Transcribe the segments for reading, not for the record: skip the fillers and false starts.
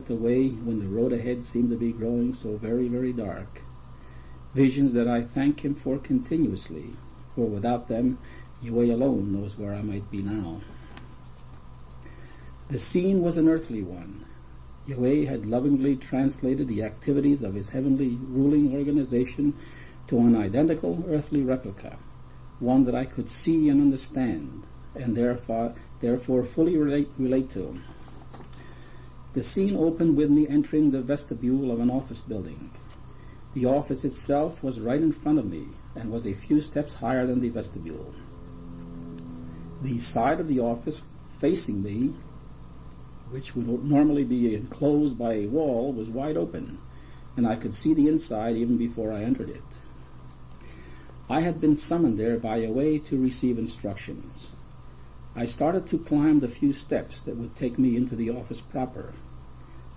light away when the road ahead seemed to be growing so very, very dark. Visions that I thank him for continuously, for without them, Yahweh alone knows where I might be now. The scene was an earthly one. Yahweh had lovingly translated the activities of his heavenly ruling organization to an identical earthly replica, one that I could see and understand, and therefore fully relate to. The scene opened with me entering the vestibule of an office building. The office itself was right in front of me and was a few steps higher than the vestibule. The side of the office facing me, which would normally be enclosed by a wall, was wide open, and I could see the inside even before I entered it. I had been summoned there by Yahweh to receive instructions. I started to climb the few steps that would take me into the office proper.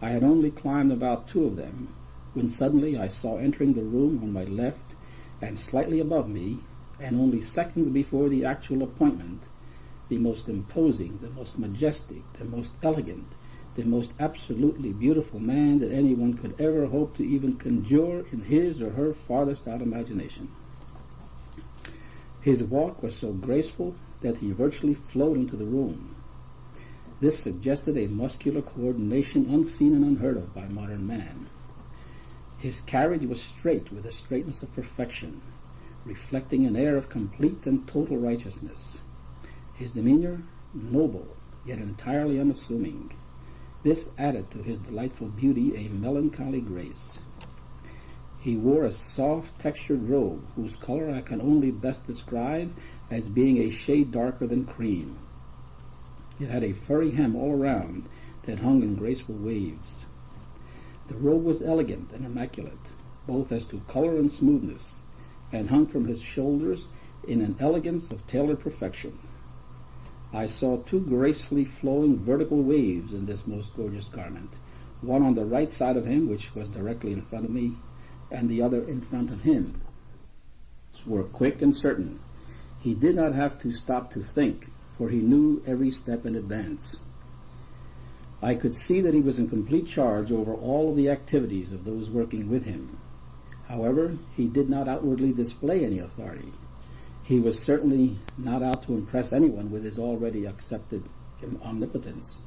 I had only climbed about 2 of them, when suddenly I saw entering the room on my left and slightly above me, and only seconds before the actual appointment, the most imposing, the most majestic, the most elegant, the most absolutely beautiful man that anyone could ever hope to even conjure in his or her farthest out imagination. His walk was so graceful that he virtually flowed into the room. This suggested a muscular coordination unseen and unheard of by modern man. His carriage was straight with the straightness of perfection, reflecting an air of complete and total righteousness. His demeanor, noble, yet entirely unassuming. This added to his delightful beauty a melancholy grace. He wore a soft, textured robe, whose color I can only best describe as being a shade darker than cream. It had a furry hem all around that hung in graceful waves. The robe was elegant and immaculate, both as to color and smoothness, and hung from his shoulders in an elegance of tailored perfection. I saw 2 gracefully flowing vertical waves in this most gorgeous garment, one on the right side of him, which was directly in front of me, and the other in front of him. Were quick and certain. He did not have to stop to think, for he knew every step in advance. I could see that he was in complete charge over all of the activities of those working with him. However, he did not outwardly display any authority. He was certainly not out to impress anyone with his already accepted omnipotence,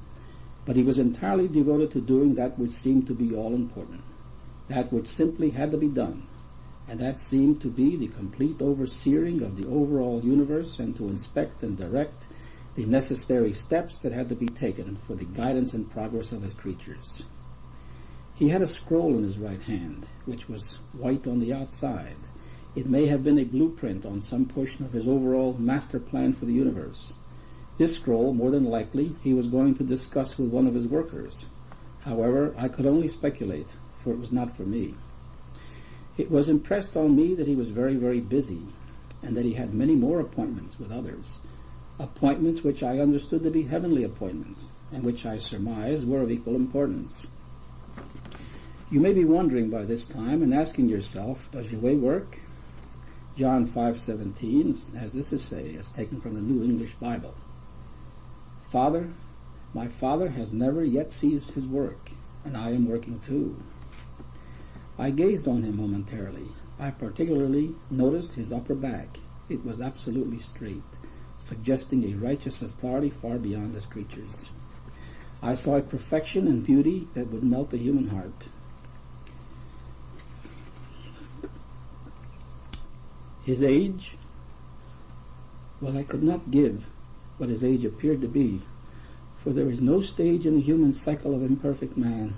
but he was entirely devoted to doing that which seemed to be all important, that which simply had to be done, and that seemed to be the complete overseeing of the overall universe and to inspect and direct the necessary steps that had to be taken for the guidance and progress of his creatures. He had a scroll in his right hand, which was white on the outside. It may have been a blueprint on some portion of his overall master plan for the universe. This scroll, more than likely, he was going to discuss with one of his workers. However, I could only speculate, for it was not for me. It was impressed on me that he was very, very busy, and that he had many more appointments with others, appointments which I understood to be heavenly appointments, and which I surmised were of equal importance. You may be wondering by this time and asking yourself, does Yahweh work? John 5:17 has this to say, as taken from the New English Bible. Father, my Father has never yet ceased his work, and I am working too. I gazed on him momentarily. I particularly noticed his upper back. It was absolutely straight, suggesting a righteous authority far beyond his creatures. I saw a perfection and beauty that would melt the human heart. His age? Well, I could not give what his age appeared to be, for there is no stage in the human cycle of imperfect man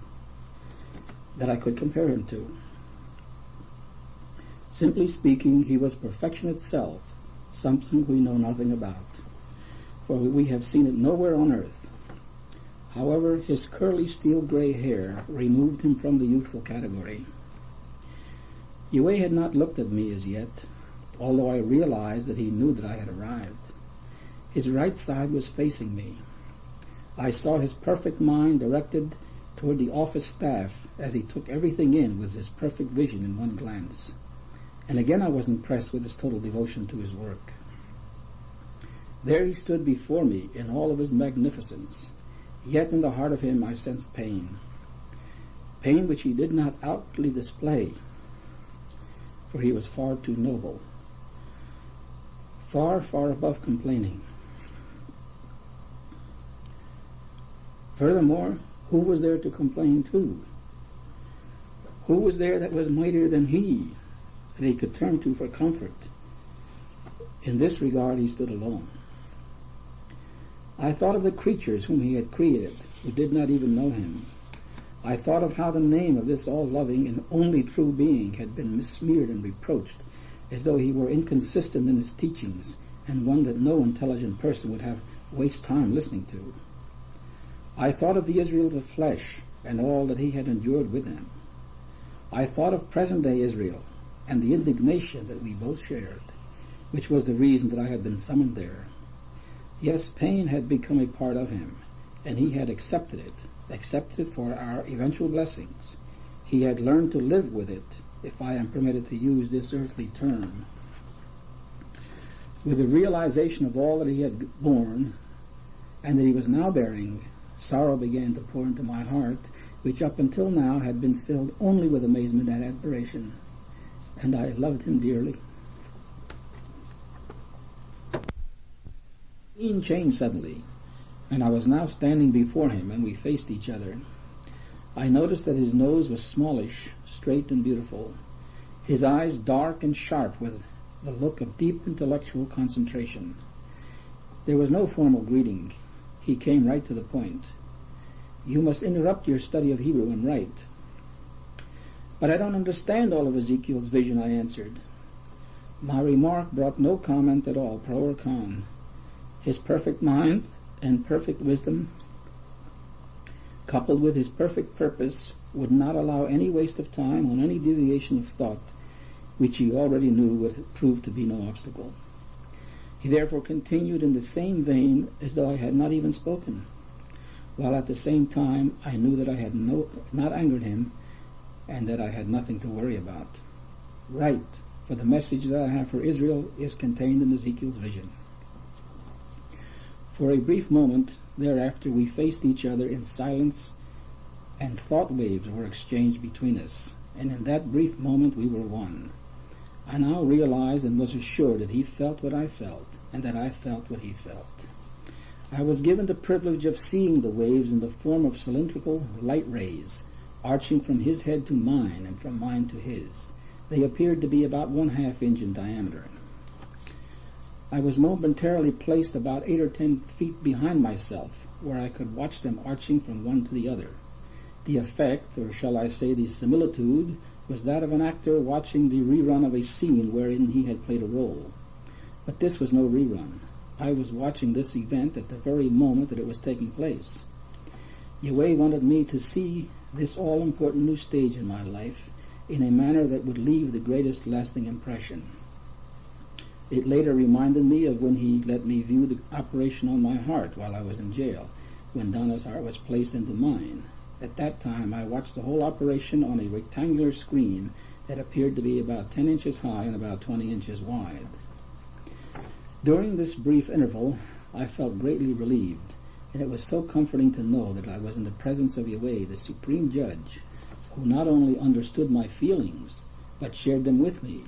that I could compare him to. Simply speaking, he was perfection itself, something we know nothing about, for we have seen it nowhere on earth. However, his curly steel gray hair removed him from the youthful category. Yahweh had not looked at me as yet, although I realized that he knew that I had arrived. His right side was facing me. I saw his perfect mind directed toward the office staff as he took everything in with his perfect vision in one glance. And again I was impressed with his total devotion to his work. There he stood before me in all of his magnificence, yet in the heart of him I sensed pain. pain which he did not outwardly display, for he was far too noble, far, far above complaining. Furthermore, who was there to complain to? Who was there that was mightier than he, that he could turn to for comfort? In this regard, he stood alone. I thought of the creatures whom he had created, who did not even know him. I thought of how the name of this all-loving and only true being had been smeared and reproached, as though he were inconsistent in his teachings, and one that no intelligent person would have waste time listening to. I thought of the Israel of the flesh, and all that he had endured with them. I thought of present-day Israel, and the indignation that we both shared, which was the reason that I had been summoned there. Yes, pain had become a part of him, and he had accepted it for our eventual blessings. He had learned to live with it, if I am permitted to use this earthly term. With the realization of all that he had borne, and that he was now bearing, sorrow began to pour into my heart, which up until now had been filled only with amazement and admiration, and I loved him dearly. The scene changed suddenly, and I was now standing before him, and we faced each other. I noticed that his nose was smallish, straight and beautiful, his eyes dark and sharp with the look of deep intellectual concentration. There was no formal greeting. He came right to the point. You must interrupt your study of Hebrew and write. But I don't understand all of Ezekiel's vision, I answered. My remark brought no comment at all, pro or con. His perfect mind and perfect wisdom, coupled with his perfect purpose, would not allow any waste of time on any deviation of thought, which he already knew would prove to be no obstacle. He therefore continued in the same vein as though I had not even spoken, while at the same time I knew that I had not angered him and that I had nothing to worry about. Right, for the message that I have for Israel is contained in Ezekiel's vision. For a brief moment thereafter we faced each other in silence, and thought waves were exchanged between us, and in that brief moment we were one. I now realized and was assured that he felt what I felt, and that I felt what he felt. I was given the privilege of seeing the waves in the form of cylindrical light rays, arching from his head to mine, and from mine to his. They appeared to be about 1/2 inch in diameter. I was momentarily placed about 8 or 10 feet behind myself, where I could watch them arching from one to the other. The effect, or shall I say the similitude, was that of an actor watching the rerun of a scene wherein he had played a role. But this was no rerun. I was watching this event at the very moment that it was taking place. Yahweh wanted me to see this all-important new stage in my life in a manner that would leave the greatest lasting impression. It later reminded me of when he let me view the operation on my heart while I was in jail, when Donna's heart was placed into mine. At that time, I watched the whole operation on a rectangular screen that appeared to be about 10 inches high and about 20 inches wide. During this brief interval, I felt greatly relieved, and it was so comforting to know that I was in the presence of Yahweh, the Supreme Judge, who not only understood my feelings, but shared them with me.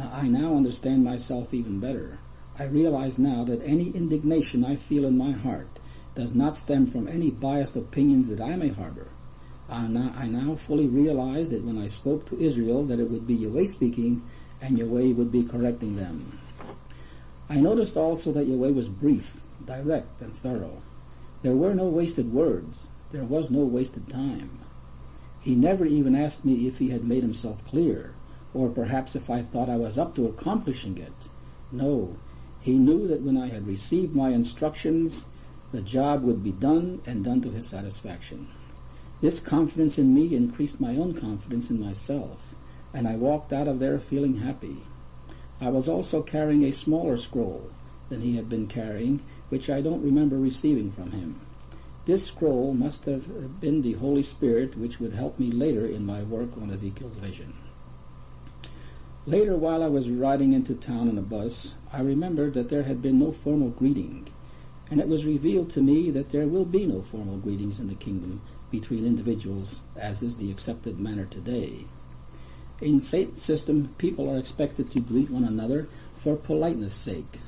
I now understand myself even better. I realize now that any indignation I feel in my heart does not stem from any biased opinions that I may harbor. I now fully realize that when I spoke to Israel that it would be Yahweh speaking, and Yahweh would be correcting them. I noticed also that Yahweh was brief, direct, and thorough. There were no wasted words. There was no wasted time. He never even asked me if he had made himself clear, or perhaps if I thought I was up to accomplishing it. No, he knew that when I had received my instructions, the job would be done, and done to his satisfaction. This confidence in me increased my own confidence in myself, and I walked out of there feeling happy. I was also carrying a smaller scroll than he had been carrying, which I don't remember receiving from him. This scroll must have been the Holy Spirit, which would help me later in my work on Ezekiel's vision. Later, while I was riding into town in a bus, I remembered that there had been no formal greeting, and it was revealed to me that there will be no formal greetings in the kingdom, between individuals, as is the accepted manner today. In Satan's system, people are expected to greet one another for politeness' sake.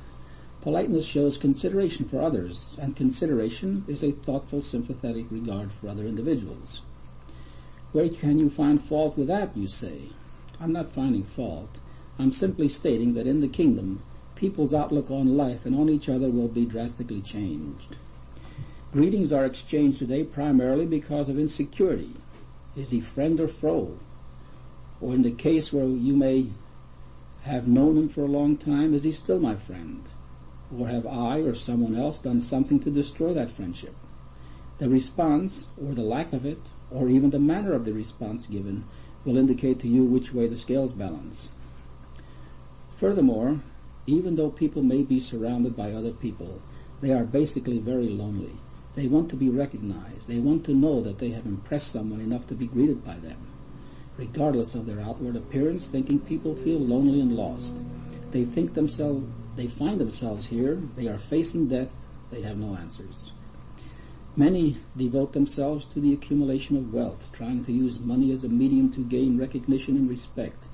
Politeness shows consideration for others, and consideration is a thoughtful, sympathetic regard for other individuals. Where can you find fault with that, you say? I'm not finding fault. I'm simply stating that in the kingdom, people's outlook on life and on each other will be drastically changed. Greetings are exchanged today primarily because of insecurity. Is he friend or foe? Or in the case where you may have known him for a long time, is he still my friend? Or have I or someone else done something to destroy that friendship? The response, or the lack of it, or even the manner of the response given, will indicate to you which way the scales balance. Furthermore, even though people may be surrounded by other people, they are basically very lonely. They want to be recognized. They want to know that they have impressed someone enough to be greeted by them. Regardless of their outward appearance, thinking people feel lonely and lost. They find themselves here, they are facing death, they have no answers. Many devote themselves to the accumulation of wealth, trying to use money as a medium to gain recognition and respect.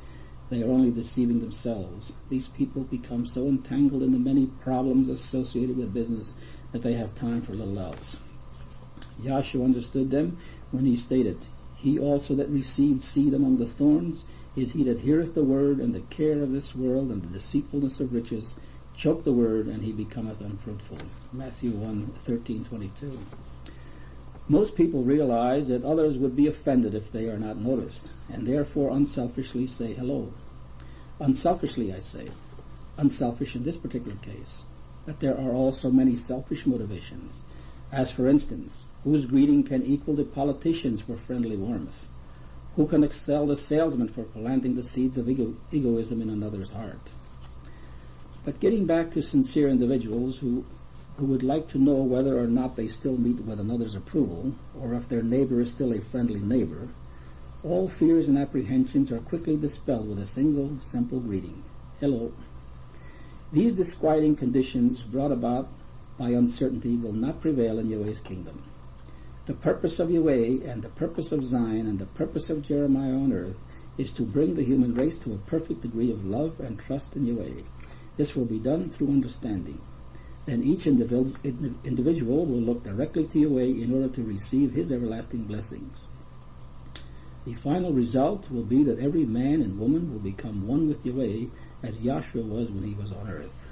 They are only deceiving themselves. These people become so entangled in the many problems associated with business that they have time for little else. Yahshua understood them when he stated, "He also that received seed among the thorns is he that heareth the word, and the care of this world and the deceitfulness of riches choke the word, and he becometh unfruitful." Matthew 1:13-22. Most people realize that others would be offended if they are not noticed, and therefore unselfishly say hello. Unselfishly, I say. Unselfish in this particular case. But there are also many selfish motivations. As for instance, whose greeting can equal the politician's for friendly warmth? Who can excel the salesman for planting the seeds of egoism in another's heart? But getting back to sincere individuals who would like to know whether or not they still meet with another's approval, or if their neighbor is still a friendly neighbor, all fears and apprehensions are quickly dispelled with a single, simple greeting. Hello. These disquieting conditions brought about by uncertainty will not prevail in Yahweh's kingdom. The purpose of Yahweh and the purpose of Zion and the purpose of Jeremiah on earth is to bring the human race to a perfect degree of love and trust in Yahweh. This will be done through understanding. Then each individual will look directly to Yahweh in order to receive his everlasting blessings. The final result will be that every man and woman will become one with Yahweh as Yahshua was when he was on earth.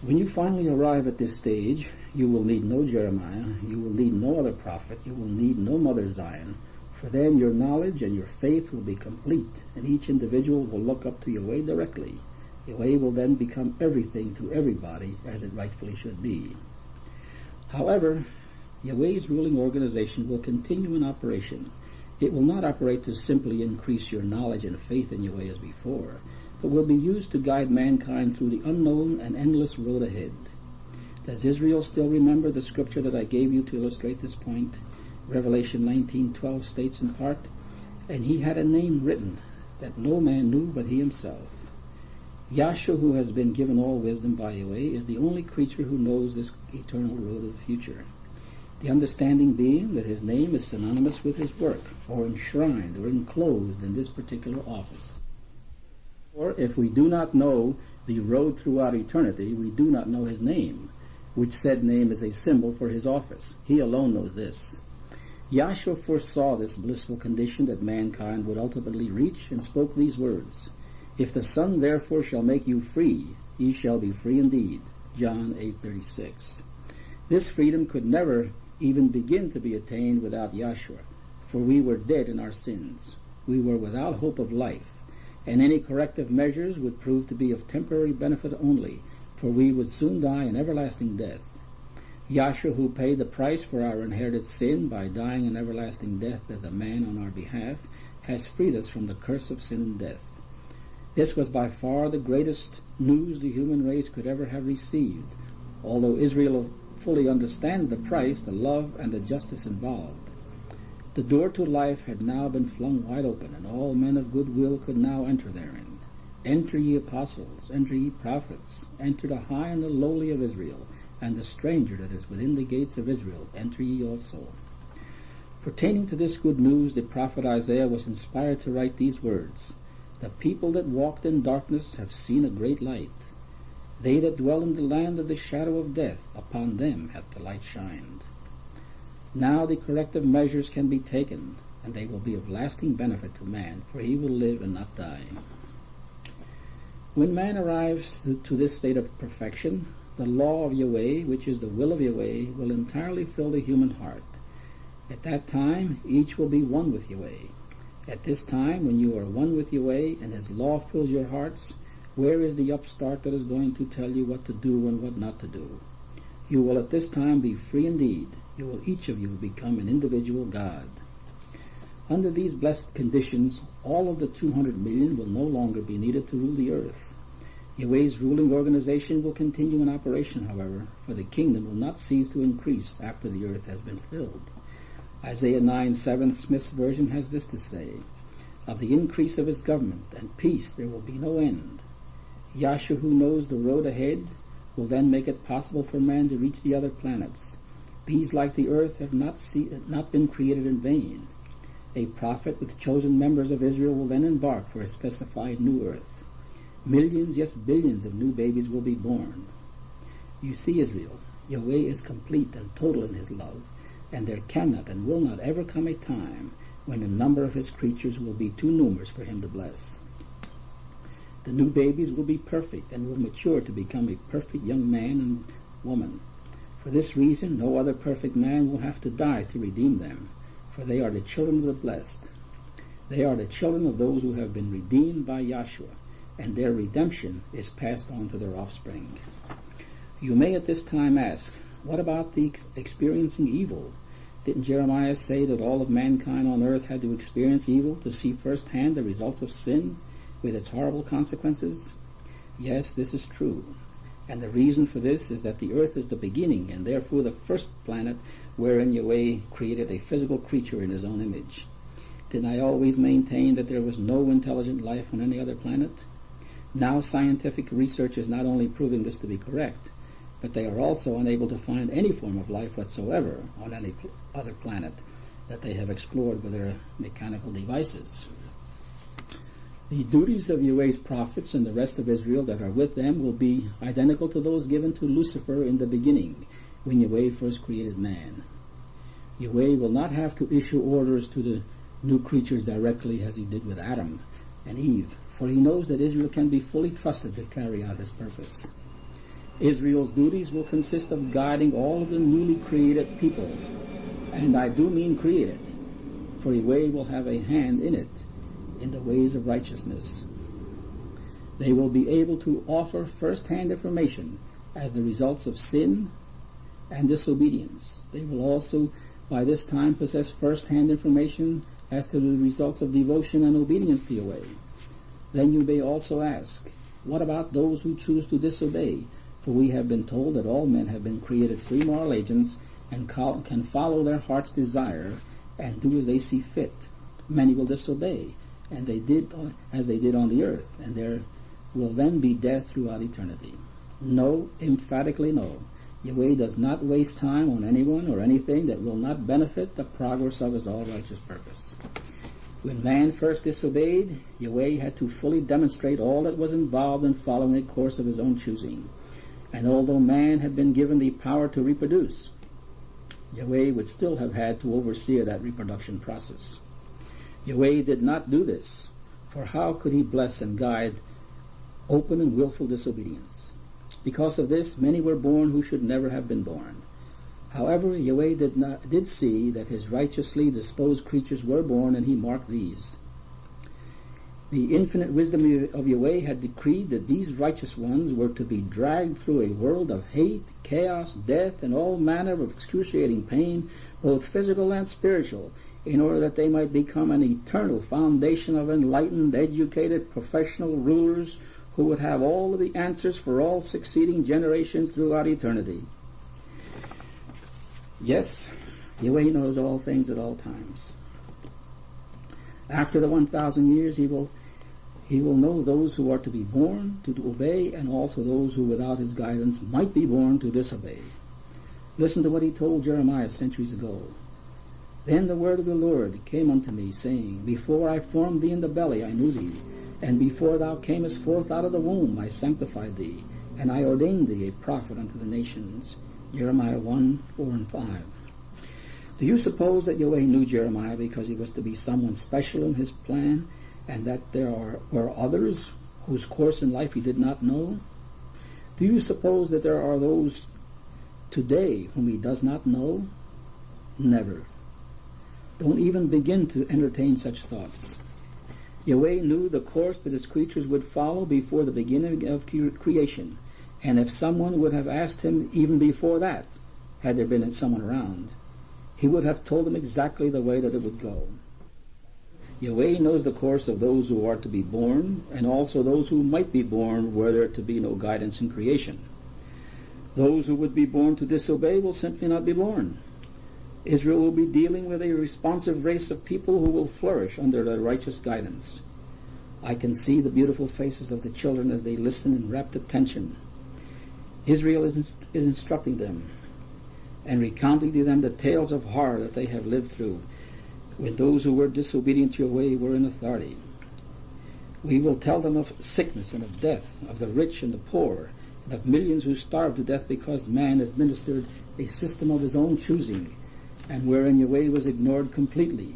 When you finally arrive at this stage, you will need no Jeremiah, you will need no other prophet, you will need no Mother Zion, for then your knowledge and your faith will be complete, and each individual will look up to Yahweh directly. Yahweh will then become everything to everybody as it rightfully should be. However, Yahweh's ruling organization will continue in operation. It will not operate to simply increase your knowledge and faith in Yahweh as before, but will be used to guide mankind through the unknown and endless road ahead. Does Israel still remember the scripture that I gave you to illustrate this point? Revelation 19:12 states in part, "And he had a name written that no man knew but he himself." Yahshua, who has been given all wisdom by Yahweh, is the only creature who knows this eternal road of the future. The understanding being that his name is synonymous with his work, or enshrined or enclosed in this particular office. Or if we do not know the road throughout eternity, we do not know his name, which said name is a symbol for his office. He alone knows this. Yahshua foresaw this blissful condition that mankind would ultimately reach and spoke these words, "If the Son therefore shall make you free, ye shall be free indeed." John 8:36. This freedom could never even begin to be attained without Yahshua, for we were dead in our sins. We were without hope of life, and any corrective measures would prove to be of temporary benefit only, for we would soon die an everlasting death. Yahshua, who paid the price for our inherited sin by dying an everlasting death as a man on our behalf, has freed us from the curse of sin and death. This was by far the greatest news the human race could ever have received, although Israel fully understands the price, the love, and the justice involved. The door to life had now been flung wide open, and all men of good will could now enter therein. Enter ye apostles, enter ye prophets, enter the high and the lowly of Israel, and the stranger that is within the gates of Israel, enter ye also. Pertaining to this good news, the prophet Isaiah was inspired to write these words: "The people that walked in darkness have seen a great light. They that dwell in the land of the shadow of death, upon them hath the light shined." Now the corrective measures can be taken, and they will be of lasting benefit to man, for he will live and not die. When man arrives to this state of perfection, the law of Yahweh, which is the will of Yahweh, will entirely fill the human heart. At that time, each will be one with Yahweh. At this time, when you are one with Yahweh and His law fills your hearts, where is the upstart that is going to tell you what to do and what not to do? You will at this time be free indeed. You will each of you become an individual God. Under these blessed conditions, all of the 200 million will no longer be needed to rule the earth. Yahweh's ruling organization will continue in operation, however, for the kingdom will not cease to increase after the earth has been filled. Isaiah 9:7, Smith's version, has this to say: "Of the increase of his government and peace there will be no end." Yahshua, who knows the road ahead, will then make it possible for man to reach the other planets. These, like the earth, have not been created in vain. A prophet with chosen members of Israel will then embark for a specified new earth. Millions, yes billions of new babies will be born. You see, Israel, Yahweh is complete and total in His love, and there cannot and will not ever come a time when the number of His creatures will be too numerous for Him to bless. The new babies will be perfect and will mature to become a perfect young man and woman. For this reason, no other perfect man will have to die to redeem them, for they are the children of the blessed. They are the children of those who have been redeemed by Yahshua, and their redemption is passed on to their offspring. You may at this time ask, what about the experiencing evil? Didn't Jeremiah say that all of mankind on earth had to experience evil to see firsthand the results of sin with its horrible consequences? Yes, this is true. And the reason for this is that the earth is the beginning and therefore the first planet wherein Yahweh created a physical creature in His own image. Didn't I always maintain that there was no intelligent life on any other planet? Now scientific research is not only proving this to be correct, but they are also unable to find any form of life whatsoever on any other planet that they have explored with their mechanical devices. The duties of Yahweh's prophets and the rest of Israel that are with them will be identical to those given to Lucifer in the beginning, when Yahweh first created man. Yahweh will not have to issue orders to the new creatures directly as He did with Adam and Eve, for He knows that Israel can be fully trusted to carry out His purpose. Israel's duties will consist of guiding all of the newly created people, and I do mean created, for Yahweh will have a hand in it, in the ways of righteousness. They will be able to offer first-hand information as the results of sin and disobedience. They will also, by this time, possess first-hand information as to the results of devotion and obedience to Yahweh. Then you may also ask, what about those who choose to disobey? For we have been told that all men have been created free moral agents and can follow their heart's desire and do as they see fit. Many will disobey, and they did as they did on the earth, and there will then be death throughout eternity. No, emphatically no. Yahweh does not waste time on anyone or anything that will not benefit the progress of His all-righteous purpose. When man first disobeyed, Yahweh had to fully demonstrate all that was involved in following a course of his own choosing. And although man had been given the power to reproduce, Yahweh would still have had to oversee that reproduction process. Yahweh did not do this, for how could He bless and guide open and willful disobedience? Because of this, many were born who should never have been born. However, Yahweh did see that His righteously disposed creatures were born, and He marked these. The infinite wisdom of Yahweh had decreed that these righteous ones were to be dragged through a world of hate, chaos, death, and all manner of excruciating pain, both physical and spiritual, in order that they might become an eternal foundation of enlightened, educated, professional rulers who would have all of the answers for all succeeding generations throughout eternity. Yes, Yahweh knows all things at all times. After the 1,000 years, He will know those who are to be born to obey, and also those who without His guidance might be born to disobey. Listen to what He told Jeremiah centuries ago. Then the word of the Lord came unto me, saying, Before I formed thee in the belly I knew thee, and before thou camest forth out of the womb I sanctified thee, and I ordained thee a prophet unto the nations. Jeremiah 1:4-5. Do you suppose that Yahweh knew Jeremiah because he was to be someone special in his plan, and that there were others whose course in life he did not know? Do you suppose that there are those today whom he does not know? Never. Don't even begin to entertain such thoughts. Yahweh knew the course that his creatures would follow before the beginning of creation, and if someone would have asked him even before that, had there been someone around, he would have told them exactly the way that it would go. Yahweh knows the course of those who are to be born, and also those who might be born were there to be no guidance in creation. Those who would be born to disobey will simply not be born. Israel will be dealing with a responsive race of people who will flourish under their righteous guidance. I can see the beautiful faces of the children as they listen in rapt attention. Israel is instructing them and recounting to them the tales of horror that they have lived through when those who were disobedient to Yahweh were in authority. We will tell them of sickness and of death, of the rich and the poor, and of millions who starved to death because man administered a system of his own choosing, and wherein Yahweh was ignored completely.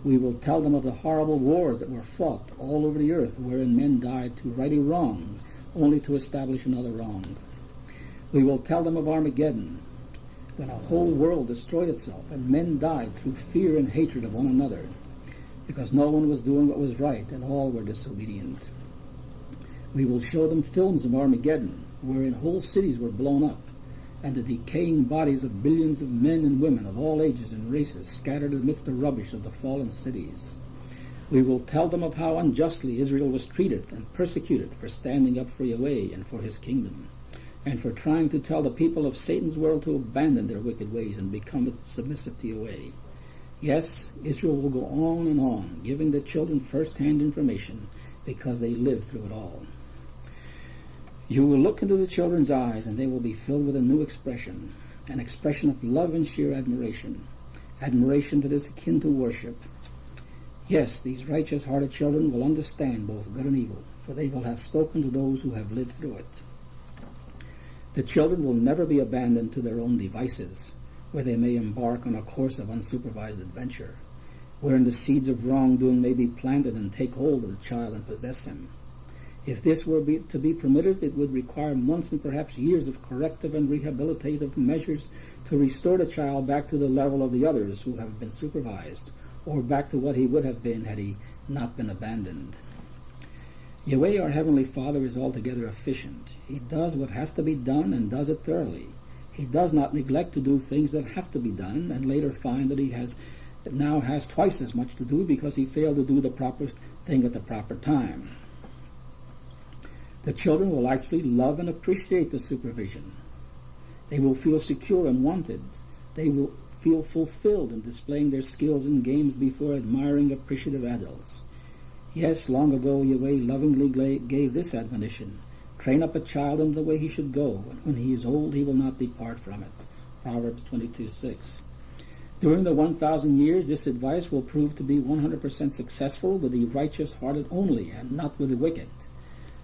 We will tell them of the horrible wars that were fought all over the earth, wherein men died to right a wrong, only to establish another wrong. We will tell them of Armageddon, when a whole world destroyed itself, and men died through fear and hatred of one another, because no one was doing what was right, and all were disobedient. We will show them films of Armageddon, wherein whole cities were blown up, and the decaying bodies of billions of men and women of all ages and races scattered amidst the rubbish of the fallen cities. We will tell them of how unjustly Israel was treated and persecuted for standing up for Yahweh and for his kingdom, and for trying to tell the people of Satan's world to abandon their wicked ways and become submissive to Yahweh. Yes, Israel will go on, giving the children first-hand information because they lived through it all. You will look into the children's eyes, and they will be filled with a new expression, an expression of love and sheer admiration that is akin to worship. Yes, these righteous-hearted children will understand both good and evil, for they will have spoken to those who have lived through it. The children will never be abandoned to their own devices, where they may embark on a course of unsupervised adventure, wherein the seeds of wrongdoing may be planted and take hold of the child and possess him. If this were to be permitted, it would require months and perhaps years of corrective and rehabilitative measures to restore the child back to the level of the others who have been supervised, or back to what he would have been had he not been abandoned. Yahweh, our Heavenly Father, is altogether efficient. He does what has to be done and does it thoroughly. He does not neglect to do things that have to be done and later find that he now has twice as much to do because he failed to do the proper thing at the proper time. The children will actually love and appreciate the supervision. They will feel secure and wanted. They will feel fulfilled in displaying their skills in games before admiring, appreciative adults. Yes, long ago Yahweh lovingly gave this admonition: train up a child in the way he should go, and when he is old he will not depart from it. Proverbs 22:6. During the 1,000 years, this advice will prove to be 100% successful with the righteous-hearted only, and not with the wicked.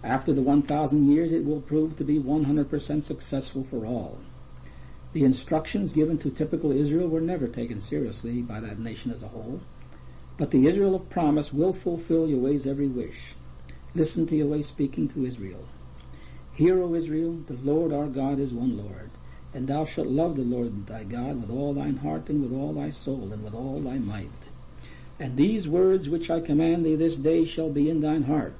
After the 1,000 years, it will prove to be 100% successful for all. The instructions given to typical Israel were never taken seriously by that nation as a whole. But the Israel of promise will fulfill Yahweh's every wish. Listen to Yahweh speaking to Israel. Hear, O Israel, the Lord our God is one Lord, and thou shalt love the Lord thy God with all thine heart and with all thy soul and with all thy might. And these words which I command thee this day shall be in thine heart,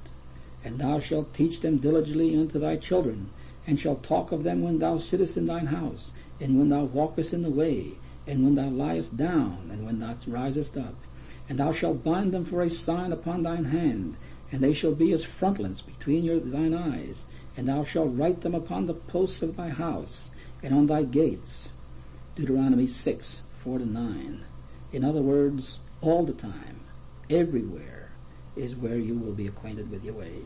and thou shalt teach them diligently unto thy children, and shalt talk of them when thou sittest in thine house, and when thou walkest in the way, and when thou liest down, and when thou risest up. And thou shalt bind them for a sign upon thine hand, and they shall be as frontlets between thine eyes, and thou shalt write them upon the posts of thy house, and on thy gates. Deuteronomy 6:4-9. In other words, all the time, everywhere, is where you will be acquainted with Yahweh.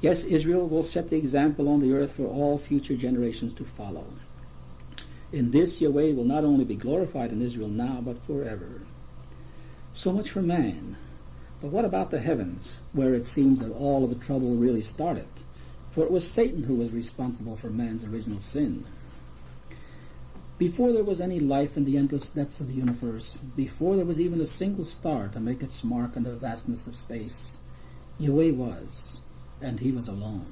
Yes, Israel will set the example on the earth for all future generations to follow. In this, Yahweh will not only be glorified in Israel now, but forever. So much for man. But what about the heavens, where it seems that all of the trouble really started? For it was Satan who was responsible for man's original sin. Before there was any life in the endless depths of the universe, before there was even a single star to make its mark in the vastness of space, Yahweh was, and he was alone.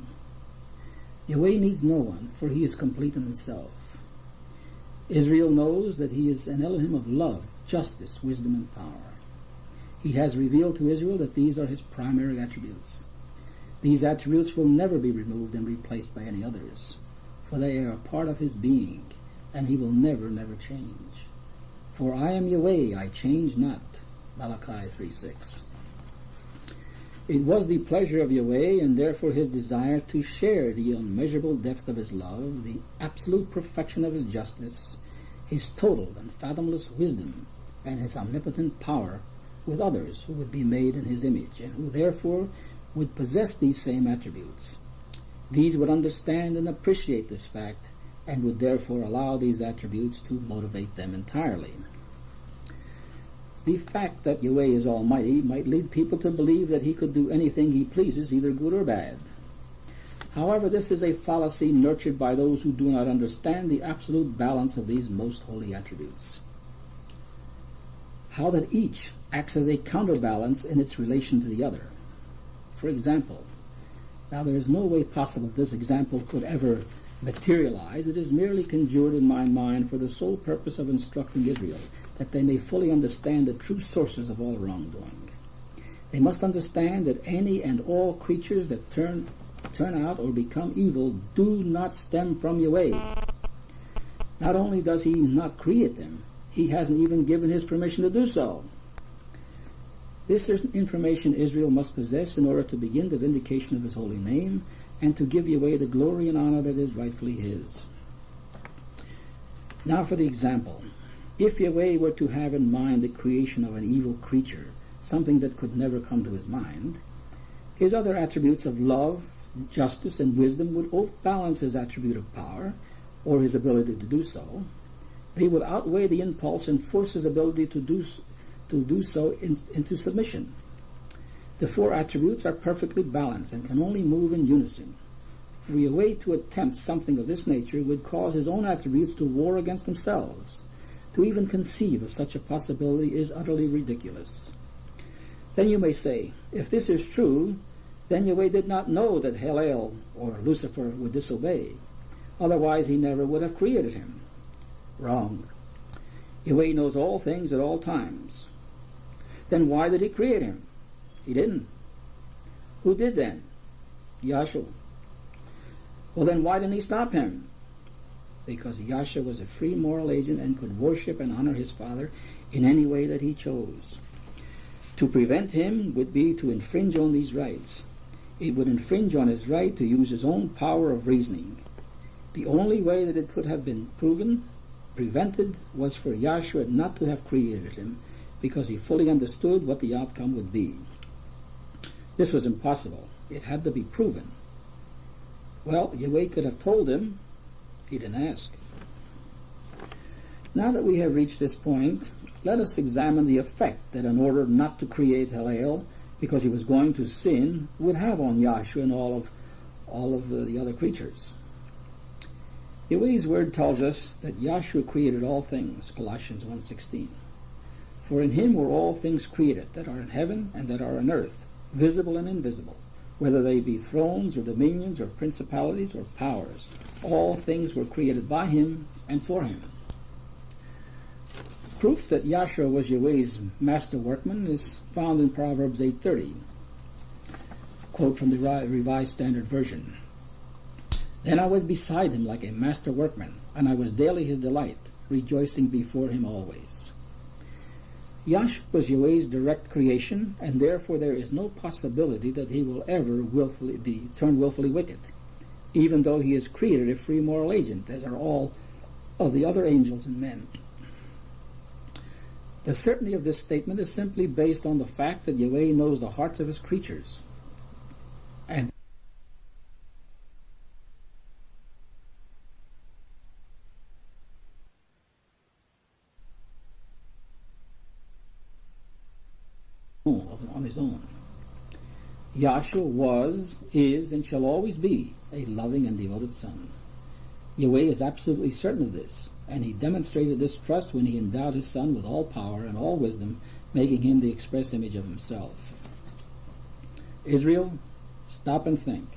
Yahweh needs no one, for he is complete in himself. Israel knows that he is an Elohim of love, justice, wisdom, and power. He has revealed to Israel that these are his primary attributes. These attributes will never be removed and replaced by any others, for they are a part of his being, and he will never, never change. For I am Yahweh, I change not. Malachi 3:6. It was the pleasure of Yahweh, and therefore his desire, to share the unmeasurable depth of his love, the absolute perfection of his justice, his total and fathomless wisdom, and his omnipotent power with others who would be made in his image, and who therefore would possess these same attributes. These would understand and appreciate this fact, and would therefore allow these attributes to motivate them entirely. The fact that Yahweh is almighty might lead people to believe that he could do anything he pleases, either good or bad. However, this is a fallacy nurtured by those who do not understand the absolute balance of these most holy attributes. How that each acts as a counterbalance in its relation to the other. For example, now there is no way possible this example could ever materialize. It is merely conjured in my mind for the sole purpose of instructing Israel, that they may fully understand the true sources of all wrongdoing. They must understand that any and all creatures that turn out or become evil do not stem from Yahweh. Not only does he not create them, he hasn't even given his permission to do so. This is information Israel must possess in order to begin the vindication of his holy name, and to give Yahweh the glory and honor that is rightfully his. Now for the example. If Yahweh were to have in mind the creation of an evil creature, something that could never come to his mind, his other attributes of love, justice, and wisdom would outbalance his attribute of power, or his ability to do so. They would outweigh the impulse and force his ability to do so into submission. The four attributes are perfectly balanced and can only move in unison. For Yahweh to attempt something of this nature would cause his own attributes to war against themselves. To even conceive of such a possibility is utterly ridiculous. Then you may say, if this is true, then Yahweh did not know that Hallel, or Lucifer, would disobey. Otherwise he never would have created him. Wrong. Yahweh knows all things at all times. Then why did he create him? He didn't. Who did then? Yahshua. Well, then why didn't he stop him? Because Yahshua was a free moral agent and could worship and honor his Father in any way that he chose. To prevent him would be to infringe on these rights. It would infringe on his right to use his own power of reasoning. The only way that it could have been prevented, was for Yahshua not to have created him, because he fully understood what the outcome would be. This was impossible. It had to be proven. Well, Yahweh could have told him. He didn't ask. Now that we have reached this point, let us examine the effect that an order not to create Hallel, because he was going to sin, would have on Yahshua and all of the other creatures. Yahweh's word tells us that Yahshua created all things, Colossians 1:16. For in him were all things created, that are in heaven and that are on earth, visible and invisible, whether they be thrones or dominions or principalities or powers. All things were created by him and for him. Proof that Yahshua was Yahweh's master workman is found in Proverbs 8:30. Quote from the Revised Standard Version. Then I was beside him like a master workman, and I was daily his delight, rejoicing before him always. Yahshua was Yahweh's direct creation, and therefore there is no possibility that he will ever turn willfully wicked, even though he is created a free moral agent, as are all of the other angels and men. The certainty of this statement is simply based on the fact that Yahweh knows the hearts of his creatures, and on his own. Yahshua was, is, and shall always be a loving and devoted son. Yahweh is absolutely certain of this, and he demonstrated this trust when he endowed his son with all power and all wisdom, making him the express image of himself. Israel, stop and think.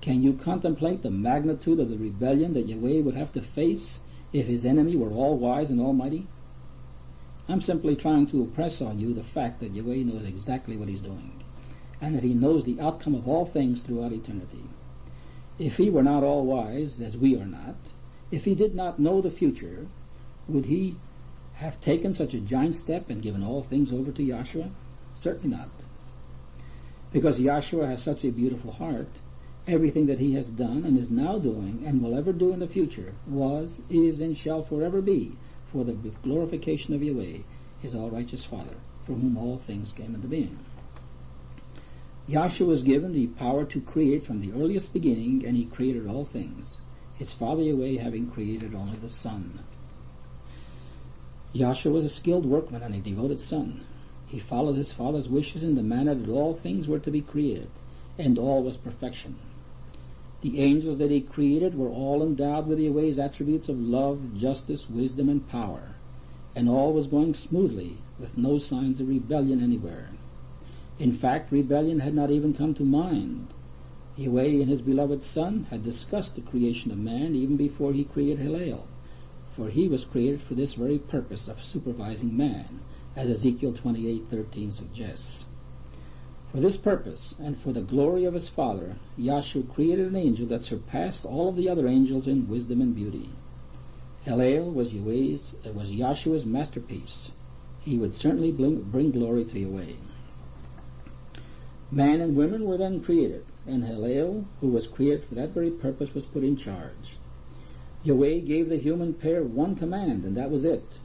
Can you contemplate the magnitude of the rebellion that Yahweh would have to face if his enemy were all-wise and almighty? I'm simply trying to impress on you the fact that Yahweh knows exactly what he's doing, and that he knows the outcome of all things throughout eternity. If he were not all-wise, as we are not, if he did not know the future, would he have taken such a giant step and given all things over to Yahshua? Certainly not. Because Yahshua has such a beautiful heart, everything that he has done and is now doing and will ever do in the future was, is, and shall forever be for the glorification of Yahweh, his all-righteous Father, from whom all things came into being. Yahshua was given the power to create from the earliest beginning, and he created all things, his Father Yahweh having created only the Son. Yahshua was a skilled workman and a devoted son. He followed his Father's wishes in the manner that all things were to be created, and all was perfection. The angels that he created were all endowed with Yahweh's attributes of love, justice, wisdom, and power, and all was going smoothly, with no signs of rebellion anywhere. In fact, rebellion had not even come to mind. Yahweh and his beloved Son had discussed the creation of man even before he created Hillel, for he was created for this very purpose of supervising man, as Ezekiel 28:13 suggests. For this purpose, and for the glory of his Father, Yahshua created an angel that surpassed all of the other angels in wisdom and beauty. Hillel was Yahshua's masterpiece. He would certainly bring glory to Yahweh. Man and women were then created, and Hillel, who was created for that very purpose, was put in charge. Yahweh gave the human pair one command, and that was it.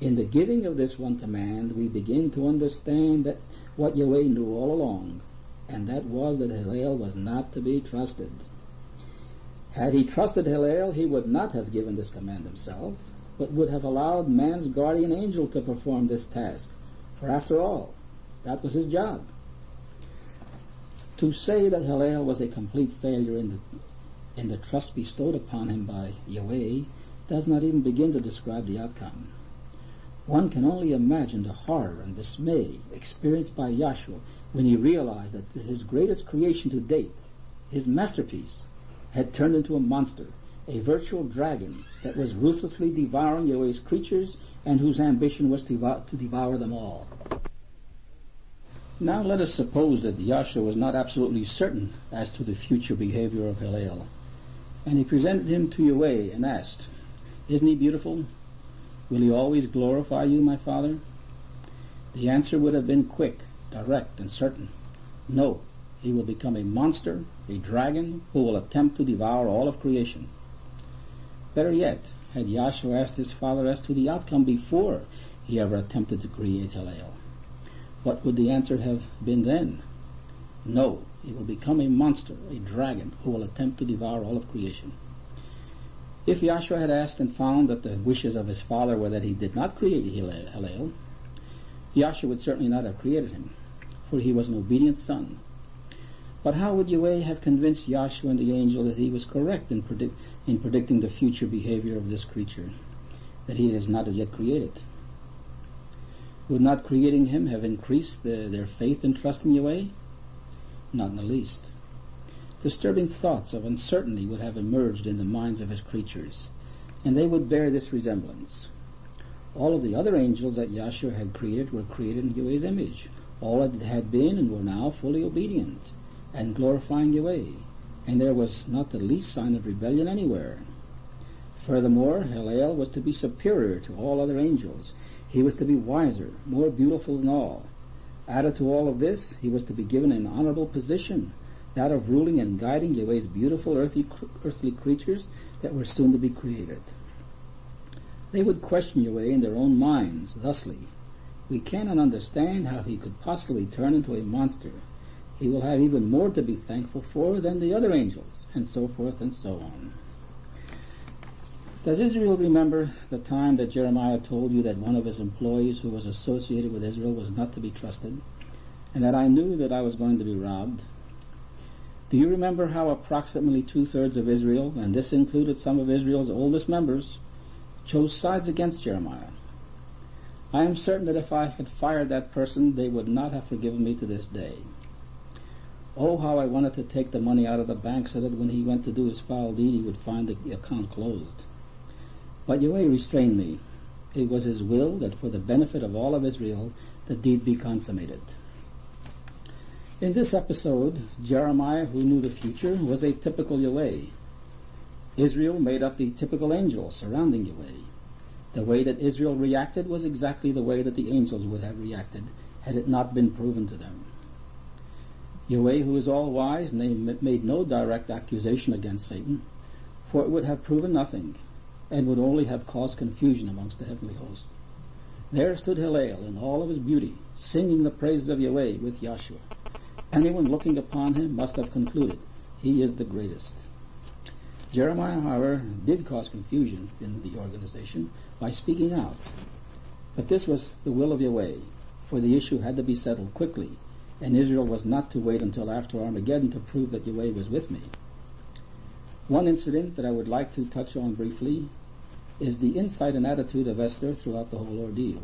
In the giving of this one command, we begin to understand that what Yahweh knew all along, and that was that Hillel was not to be trusted. Had he trusted Hillel, he would not have given this command himself, but would have allowed man's guardian angel to perform this task, for after all, that was his job. To say that Hillel was a complete failure in the trust bestowed upon him by Yahweh does not even begin to describe the outcome. One can only imagine the horror and dismay experienced by Yahshua when he realized that his greatest creation to date, his masterpiece, had turned into a monster, a virtual dragon that was ruthlessly devouring Yahweh's creatures and whose ambition was to devour them all. Now let us suppose that Yahshua was not absolutely certain as to the future behavior of Hillel, and he presented him to Yahweh and asked, "Isn't he beautiful? Will he always glorify you, my Father?" The answer would have been quick, direct, and certain. No, he will become a monster, a dragon, who will attempt to devour all of creation. Better yet, had Yahshua asked his Father as to the outcome before he ever attempted to create Hillel, what would the answer have been then? No, he will become a monster, a dragon, who will attempt to devour all of creation. If Yahshua had asked and found that the wishes of his Father were that he did not create Hillel, Yahshua would certainly not have created him, for he was an obedient son. But how would Yahweh have convinced Yahshua and the angel that he was correct in predicting the future behavior of this creature that he has not as yet created? Would not creating him have increased their faith and trust in Yahweh? Not in the least. Disturbing thoughts of uncertainty would have emerged in the minds of his creatures, and they would bear this resemblance. All of the other angels that Yahshua had created were created in Yahweh's image. All had been and were now fully obedient and glorifying Yahweh, and there was not the least sign of rebellion anywhere. Furthermore, Hillel was to be superior to all other angels. He was to be wiser, more beautiful than all. Added to all of this, he was to be given an honorable position, that of ruling and guiding Yahweh's beautiful earthly creatures that were soon to be created. They would question Yahweh in their own minds, thusly, "We cannot understand how he could possibly turn into a monster. He will have even more to be thankful for than the other angels," and so forth and so on. Does Israel remember the time that Jeremiah told you that one of his employees who was associated with Israel was not to be trusted, and that I knew that I was going to be robbed? Do you remember how approximately 2/3 of Israel, and this included some of Israel's oldest members, chose sides against Jeremiah? I am certain that if I had fired that person, they would not have forgiven me to this day. Oh, how I wanted to take the money out of the bank so that when he went to do his foul deed, he would find the account closed. But Yahweh restrained me. It was his will that for the benefit of all of Israel, the deed be consummated. In this episode, Jeremiah, who knew the future, was a typical Yahweh. Israel made up the typical angel surrounding Yahweh. The way that Israel reacted was exactly the way that the angels would have reacted had it not been proven to them. Yahweh, who is all-wise, made no direct accusation against Satan, for it would have proven nothing, and would only have caused confusion amongst the heavenly host. There stood Hillel in all of his beauty, singing the praises of Yahweh with Yahshua. Anyone looking upon him must have concluded, he is the greatest. Jeremiah, however, did cause confusion in the organization by speaking out. But this was the will of Yahweh, for the issue had to be settled quickly, and Israel was not to wait until after Armageddon to prove that Yahweh was with me. One incident that I would like to touch on briefly is the insight and attitude of Esther throughout the whole ordeal.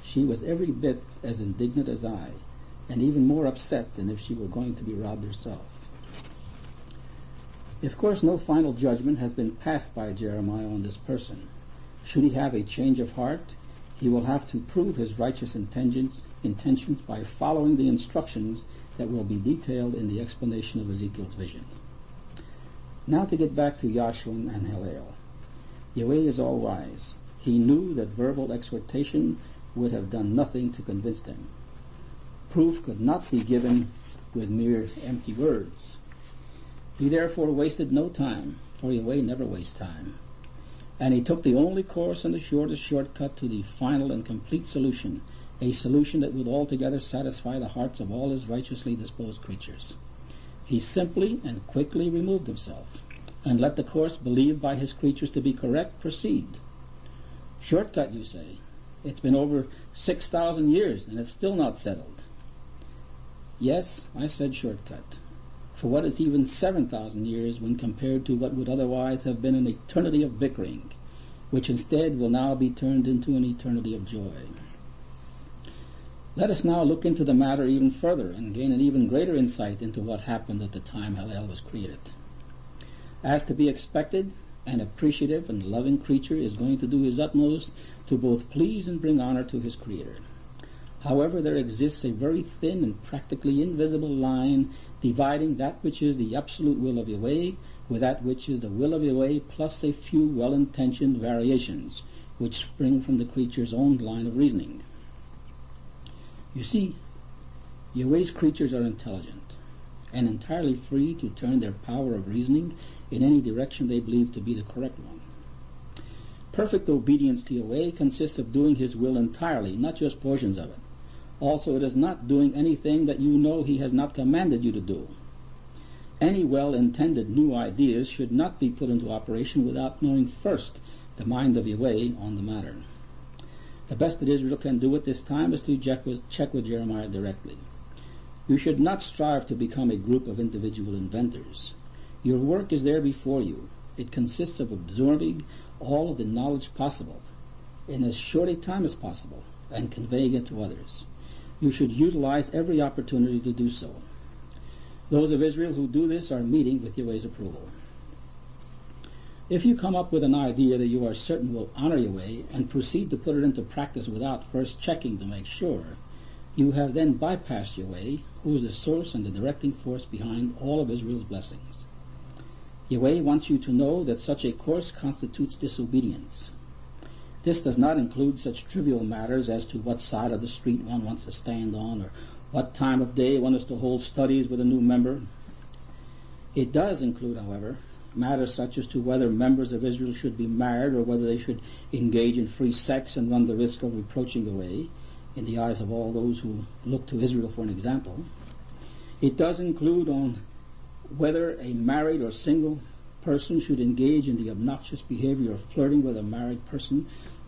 She was every bit as indignant as I, and even more upset than if she were going to be robbed herself. Of course, no final judgment has been passed by Jeremiah on this person. Should he have a change of heart, he will have to prove his righteous intentions by following the instructions that will be detailed in the explanation of Ezekiel's vision. Now to get back to Yahshua and Hillel. Yahweh is all-wise. He knew that verbal exhortation would have done nothing to convince them. Proof could not be given with mere empty words. He therefore wasted no time, for Yahweh never wastes time. And he took the only course and the shortest shortcut to the final and complete solution, a solution that would altogether satisfy the hearts of all his righteously disposed creatures. He simply and quickly removed himself, and let the course believed by his creatures to be correct proceed. Shortcut, you say? It's been over 6,000 years, and it's still not settled. Yes, I said shortcut. For what is even 7,000 years when compared to what would otherwise have been an eternity of bickering, which instead will now be turned into an eternity of joy? Let us now look into the matter even further and gain an even greater insight into what happened at the time Hillel was created. As to be expected, an appreciative and loving creature is going to do his utmost to both please and bring honor to his Creator. However, there exists a very thin and practically invisible line dividing that which is the absolute will of Yahweh with that which is the will of Yahweh plus a few well-intentioned variations which spring from the creature's own line of reasoning. You see, Yahweh's creatures are intelligent and entirely free to turn their power of reasoning in any direction they believe to be the correct one. Perfect obedience to Yahweh consists of doing his will entirely, not just portions of it. Also, it is not doing anything that you know he has not commanded you to do. Any well-intended new ideas should not be put into operation without knowing first the mind of Yahweh on the matter. The best that Israel can do at this time is to check with Jeremiah directly. You should not strive to become a group of individual inventors. Your work is there before you. It consists of absorbing all of the knowledge possible in as short a time as possible and conveying it to others. You should utilize every opportunity to do so. Those of Israel who do this are meeting with Yahweh's approval. If you come up with an idea that you are certain will honor Yahweh and proceed to put it into practice without first checking to make sure, you have then bypassed Yahweh, who is the source and the directing force behind all of Israel's blessings. Yahweh wants you to know that such a course constitutes disobedience. This does not include such trivial matters as to what side of the street one wants to stand on or what time of day one is to hold studies with a new member. It does include, however, matters such as to whether members of Israel should be married or whether they should engage in free sex and run the risk of reproaching Yahweh in the eyes of all those who look to Israel for an example. It does include on whether a married or single person should engage in the obnoxious behavior of flirting with a married person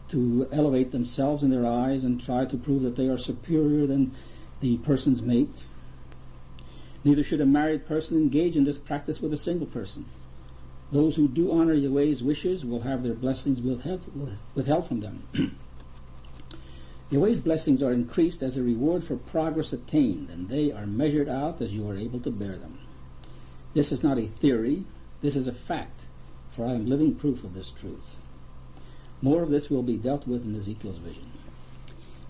to elevate themselves in their eyes and try to prove that they are superior than the person's mate. Neither should a married person engage in this practice with a single person. Those who do honor Yahweh's wishes will have their blessings withheld from them. Yahweh's blessings are increased as a reward for progress attained, and they are measured out as you are able to bear them. This is not a theory, this is a fact, for I am living proof of this truth. More of this will be dealt with in Ezekiel's vision.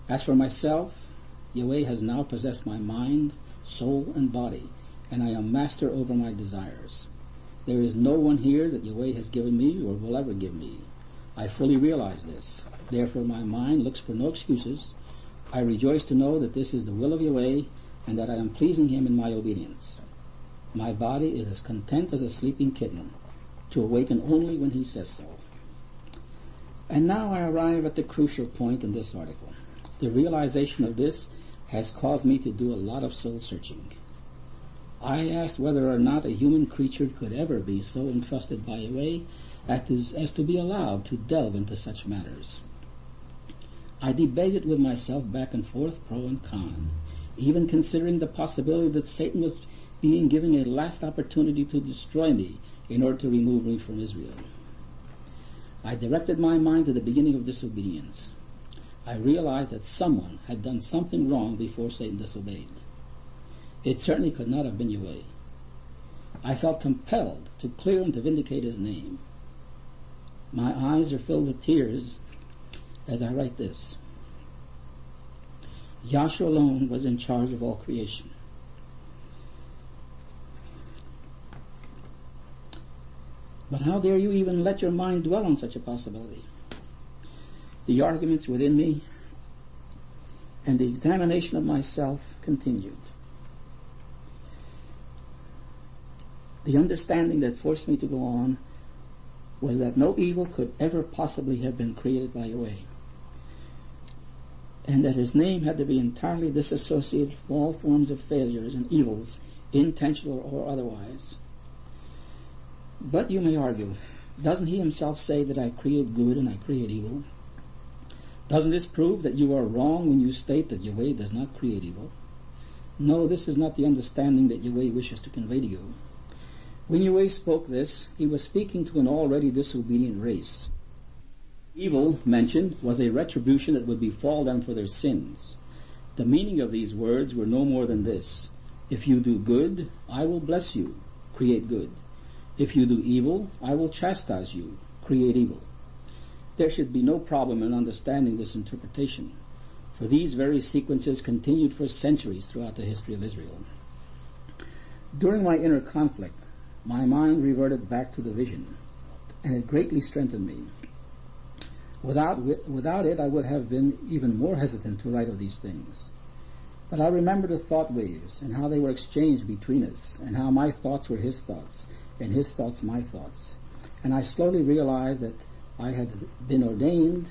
As for myself, Yahweh has now possessed my mind, soul, and body, and I am master over my desires. There is no one here that Yahweh has given me or will ever give me. I fully realize this. Therefore my mind looks for no excuses. I rejoice to know that this is the will of Yahweh and that I am pleasing him in my obedience. My body is as content as a sleeping kitten, to awaken only when he says so. And now I arrive at the crucial point in this article. The realization of this has caused me to do a lot of soul searching. I asked whether or not a human creature could ever be so entrusted by Yahweh as to be allowed to delve into such matters. I debated with myself back and forth, pro and con, even considering the possibility that Satan was being given a last opportunity to destroy me in order to remove me from Israel. I directed my mind to the beginning of disobedience. I realized that someone had done something wrong before Satan disobeyed. It certainly could not have been Yahweh. I felt compelled to clear and to vindicate his name. My eyes are filled with tears as I write this. Yahshua alone was in charge of all creation. But how dare you even let your mind dwell on such a possibility? The arguments within me and the examination of myself continued. The understanding that forced me to go on was that no evil could ever possibly have been created by Yahweh, and that his name had to be entirely disassociated from all forms of failures and evils, intentional or otherwise. But you may argue, doesn't he himself say that I create good and I create evil? Doesn't this prove that you are wrong when you state that Yahweh does not create evil? No, this is not the understanding that Yahweh wishes to convey to you. When Yahweh spoke this, he was speaking to an already disobedient race. Evil mentioned was a retribution that would befall them for their sins. The meaning of these words were no more than this: if you do good, I will bless you, create good. If you do evil, I will chastise you, create evil. There should be no problem in understanding this interpretation, for these very sequences continued for centuries throughout the history of Israel. During my inner conflict, my mind reverted back to the vision, and it greatly strengthened me. Without it, I would have been even more hesitant to write of these things. But I remember the thought waves, and how they were exchanged between us, and how my thoughts were his thoughts, and his thoughts my thoughts. And I slowly realized that I had been ordained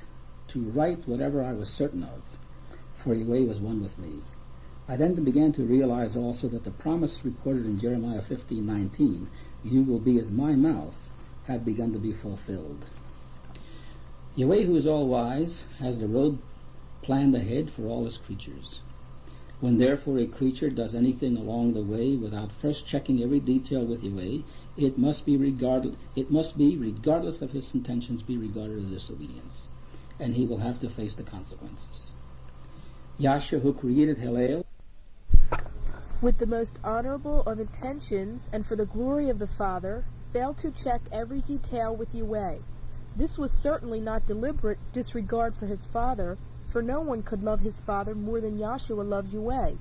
to write whatever I was certain of, for Yahweh was one with me. I then began to realize also that the promise recorded in Jeremiah 15:19, you will be as my mouth, had begun to be fulfilled. Yahweh, who is all-wise, has the road planned ahead for all his creatures. When therefore a creature does anything along the way without first checking every detail with Yahweh, it must be, regardless of his intentions, be regarded as disobedience, and he will have to face the consequences. Yahshua, who created Hillel, with the most honorable of intentions and for the glory of the Father, failed to check every detail with Yahweh. This was certainly not deliberate disregard for his Father, for no one could love his Father more than Yahshua loved Yahweh.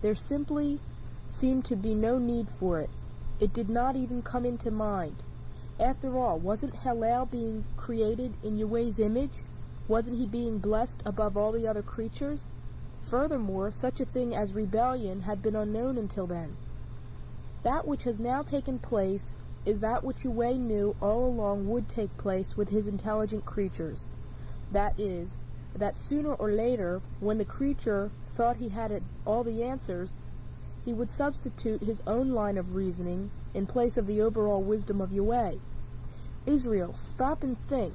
There simply seemed to be no need for it. It did not even come into mind. After all, wasn't Hillel being created in Yahweh's image? Wasn't he being blessed above all the other creatures? Furthermore, such a thing as rebellion had been unknown until then. That which has now taken place is that which Yahweh knew all along would take place with his intelligent creatures. That is, that sooner or later, when the creature thought he had all the answers, he would substitute his own line of reasoning in place of the overall wisdom of Yahweh. Israel, stop and think.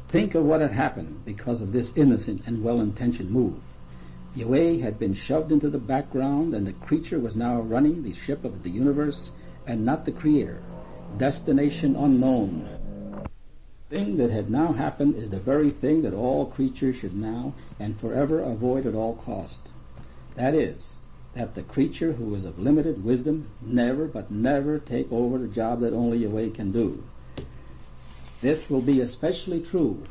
Think of what had happened because of this innocent and well-intentioned move. Yahweh had been shoved into the background, and the creature was now running the ship of the universe and not the Creator. Destination unknown. The thing that had now happened is the very thing that all creatures should now and forever avoid at all cost. That is, that the creature who is of limited wisdom never but never take over the job that only Yahweh can do. This will be especially true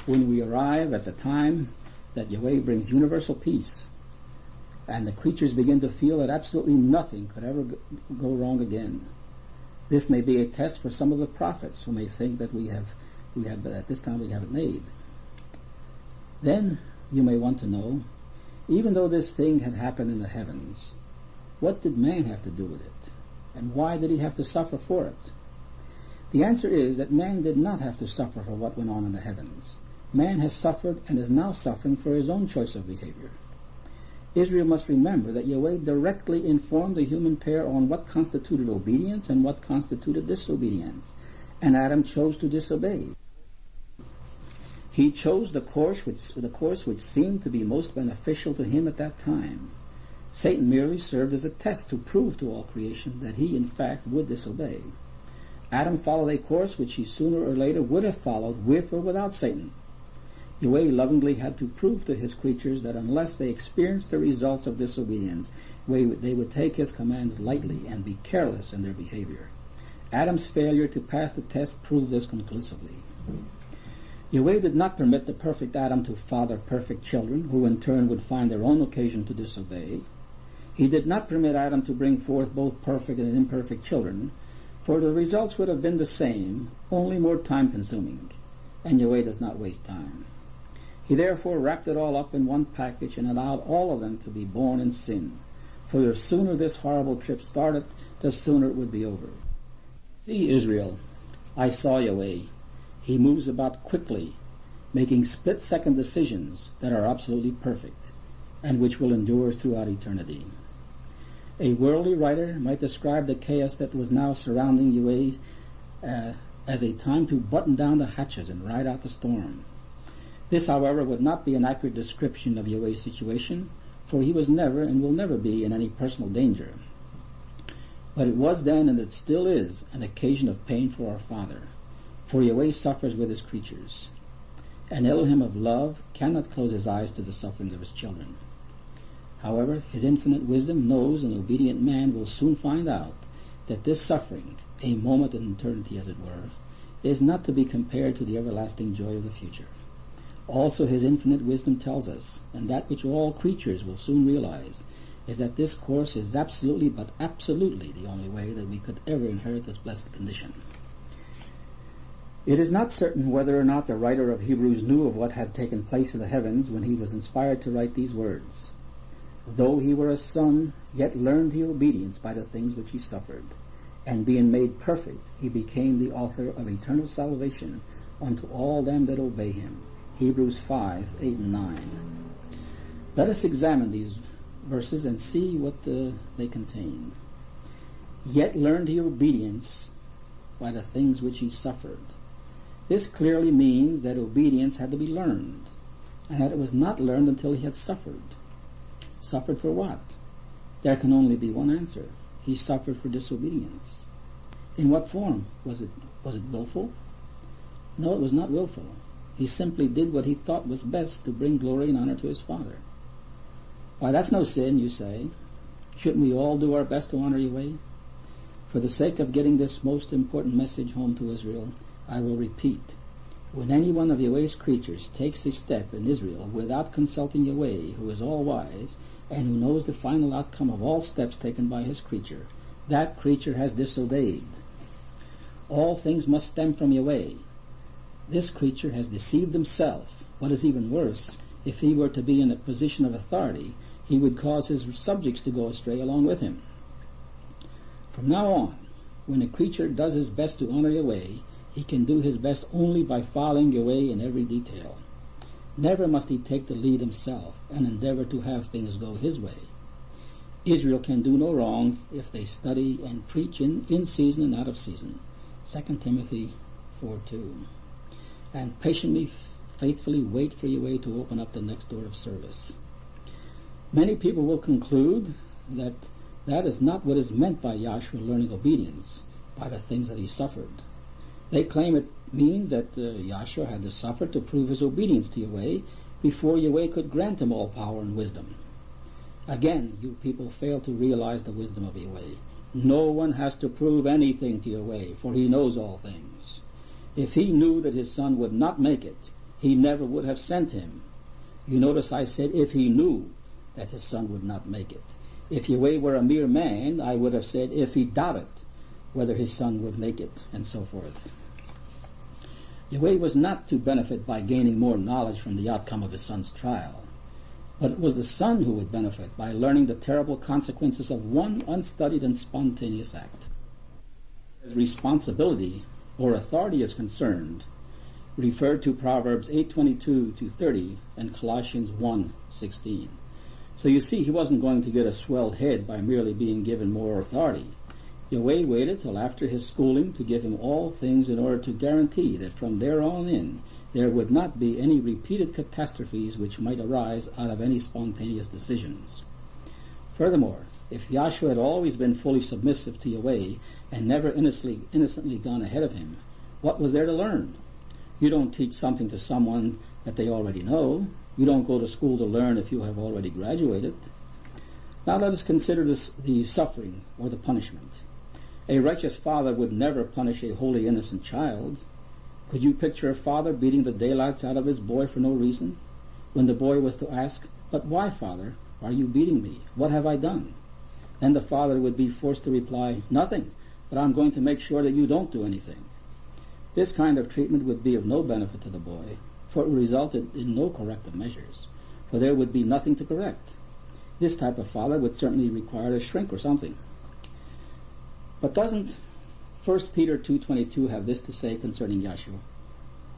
when we arrive at the time that Yahweh brings universal peace, and the creatures begin to feel that absolutely nothing could ever go wrong again. This may be a test for some of the prophets who may think that we have at this time we have it made. Then you may want to know, even though this thing had happened in the heavens, what did man have to do with it? And why did he have to suffer for it? The answer is that man did not have to suffer for what went on in the heavens. Man has suffered and is now suffering for his own choice of behavior. Israel must remember that Yahweh directly informed the human pair on what constituted obedience and what constituted disobedience, and Adam chose to disobey. He chose the course which seemed to be most beneficial to him at that time. Satan merely served as a test to prove to all creation that he in fact would disobey. Adam followed a course which he sooner or later would have followed with or without Satan. Yahweh lovingly had to prove to his creatures that unless they experienced the results of disobedience, they would take his commands lightly and be careless in their behavior. Adam's failure to pass the test proved this conclusively. Yahweh did not permit the perfect Adam to father perfect children, who in turn would find their own occasion to disobey. He did not permit Adam to bring forth both perfect and imperfect children, for the results would have been the same, only more time-consuming, and Yahweh does not waste time. He therefore wrapped it all up in one package and allowed all of them to be born in sin, for the sooner this horrible trip started, the sooner it would be over. See, Israel, I saw Yahweh. He moves about quickly, making split-second decisions that are absolutely perfect, and which will endure throughout eternity. A worldly writer might describe the chaos that was now surrounding Yahweh as a time to button down the hatches and ride out the storm. This, however, would not be an accurate description of Yahweh's situation, for he was never and will never be in any personal danger. But it was then, and it still is, an occasion of pain for our Father, for Yahweh suffers with his creatures. An Elohim of love cannot close his eyes to the sufferings of his children. However, his infinite wisdom knows an obedient man will soon find out that this suffering, a moment in eternity as it were, is not to be compared to the everlasting joy of the future. Also his infinite wisdom tells us, and that which all creatures will soon realize, is that this course is absolutely, but absolutely the only way that we could ever inherit this blessed condition. It is not certain whether or not the writer of Hebrews knew of what had taken place in the heavens when he was inspired to write these words. Though he were a son, yet learned he obedience by the things which he suffered. And being made perfect, he became the author of eternal salvation unto all them that obey him. Hebrews 5, 8 and 9. Let us examine these verses and see what they contain. Yet learned he obedience by the things which he suffered. This clearly means that obedience had to be learned, and that it was not learned until he had suffered. Suffered for what? There can only be one answer. He suffered for disobedience. In what form? Was it willful? No, it was not willful. He simply did what he thought was best to bring glory and honor to his Father. Why, that's no sin, you say. Shouldn't we all do our best to honor Yahweh? For the sake of getting this most important message home to Israel, I will repeat. When any one of Yahweh's creatures takes a step in Israel without consulting Yahweh, who is all-wise, and who knows the final outcome of all steps taken by his creature, that creature has disobeyed. All things must stem from Yahweh. This creature has deceived himself. What is even worse, if he were to be in a position of authority, he would cause his subjects to go astray along with him. From now on, when a creature does his best to honor Yahweh, he can do his best only by following Yahweh in every detail. Never must he take the lead himself and endeavor to have things go his way. Israel can do no wrong if they study and preach in season and out of season. 2 Timothy 4:2. And patiently, faithfully wait for Yahweh to open up the next door of service. Many people will conclude that that is not what is meant by Yahshua learning obedience, by the things that he suffered. They claim it means that Yahshua had to suffer to prove his obedience to Yahweh before Yahweh could grant him all power and wisdom. Again, you people fail to realize the wisdom of Yahweh. No one has to prove anything to Yahweh, for he knows all things. If he knew that his son would not make it, he never would have sent him. You notice I said if he knew that his son would not make it. If Yahweh were a mere man, I would have said if he doubted whether his son would make it, and so forth. Yahweh was not to benefit by gaining more knowledge from the outcome of his son's trial, but it was the son who would benefit by learning the terrible consequences of one unstudied and spontaneous act. As responsibility or authority is concerned, referred to Proverbs 8:22-30 and Colossians 1:16. So you see, he wasn't going to get a swell head by merely being given more authority. Yahweh waited till after his schooling to give him all things in order to guarantee that from there on in there would not be any repeated catastrophes which might arise out of any spontaneous decisions. Furthermore, if Yahshua had always been fully submissive to Yahweh and never innocently gone ahead of him, what was there to learn? You don't teach something to someone that they already know. You don't go to school to learn if you have already graduated. Now let us consider the suffering or the punishment. A righteous father would never punish a wholly innocent child. Could you picture a father beating the daylights out of his boy for no reason? When the boy was to ask, "But why, Father, are you beating me? What have I done?" Then the father would be forced to reply, "Nothing, but I'm going to make sure that you don't do anything." This kind of treatment would be of no benefit to the boy, for it resulted in no corrective measures, for there would be nothing to correct. This type of father would certainly require a shrink or something. But doesn't 1 Peter 2:22 have this to say concerning Yahshua?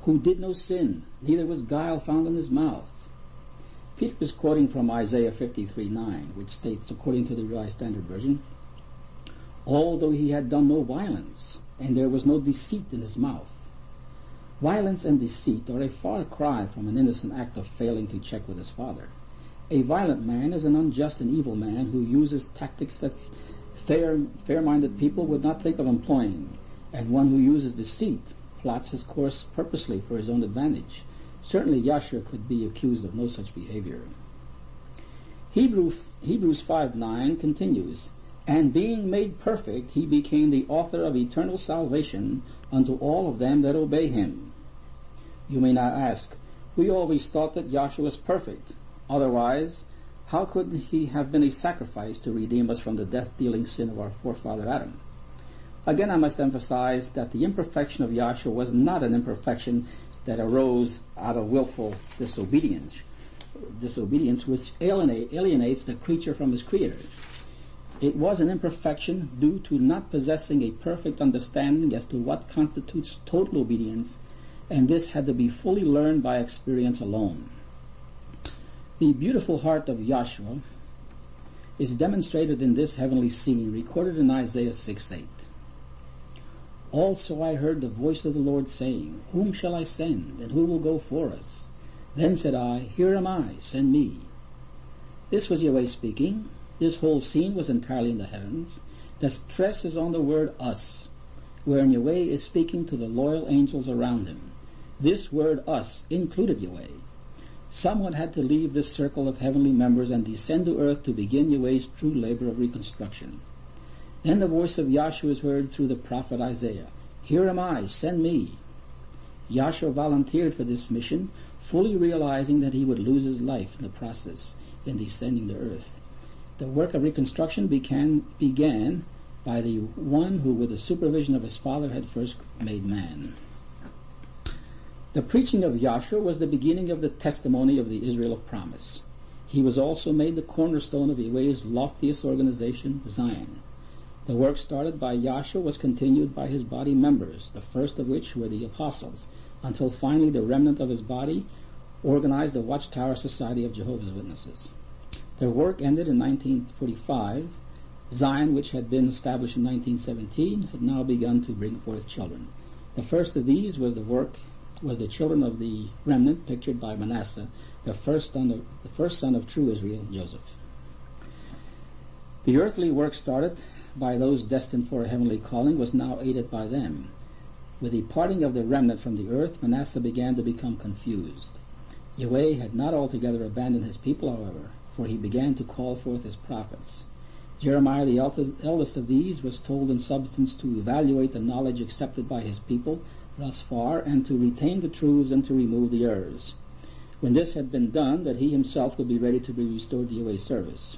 Who did no sin, neither was guile found in his mouth. Peter is quoting from Isaiah 53:9, which states, according to the Revised Standard Version, although he had done no violence, and there was no deceit in his mouth. Violence and deceit are a far cry from an innocent act of failing to check with his father. A violent man is an unjust and evil man who uses tactics that fair-minded people would not think of employing, and one who uses deceit plots his course purposely for his own advantage. Certainly Yahshua could be accused of no such behavior. Hebrews 5:9 continues, and being made perfect, he became the author of eternal salvation unto all of them that obey him. You may now ask, we always thought that Yahshua was perfect. Otherwise, how could he have been a sacrifice to redeem us from the death-dealing sin of our forefather Adam? Again, I must emphasize that the imperfection of Yahshua was not an imperfection that arose out of willful disobedience which alienates the creature from his creator. It was an imperfection due to not possessing a perfect understanding as to what constitutes total obedience, and this had to be fully learned by experience alone. The beautiful heart of Yahshua is demonstrated in this heavenly scene recorded in Isaiah 6:8. Also I heard the voice of the Lord saying, whom shall I send, and who will go for us? Then said I, here am I, send me. This was Yahweh speaking. This whole scene was entirely in the heavens. The stress is on the word us, wherein Yahweh is speaking to the loyal angels around him. This word us included Yahweh. Someone had to leave this circle of heavenly members and descend to earth to begin Yahweh's true labor of reconstruction. Then the voice of Yahshua is heard through the prophet Isaiah. Here am I, send me. Yahshua volunteered for this mission, fully realizing that he would lose his life in the process in descending to earth. The work of reconstruction began by the one who, with the supervision of his Father, had first made man. The preaching of Yahshua was the beginning of the testimony of the Israel of promise. He was also made the cornerstone of Yahweh's loftiest organization, Zion. The work started by Yahshua was continued by his body members, the first of which were the apostles, until finally the remnant of his body, organized the Watchtower Society of Jehovah's Witnesses. Their work ended in 1945. Zion, which had been established in 1917, had now begun to bring forth children. The first of these was the children of the remnant pictured by Manasseh, the first son of true Israel, Joseph. The earthly work started by those destined for a heavenly calling was now aided by them. With the parting of the remnant from the earth, Manasseh began to become confused. Yahweh had not altogether abandoned his people, however, for he began to call forth his prophets. Jeremiah, the eldest of these, was told in substance to evaluate the knowledge accepted by his people thus far, and to retain the truths and to remove the errors. When this had been done, that he himself would be ready to be restored to Yahweh's service.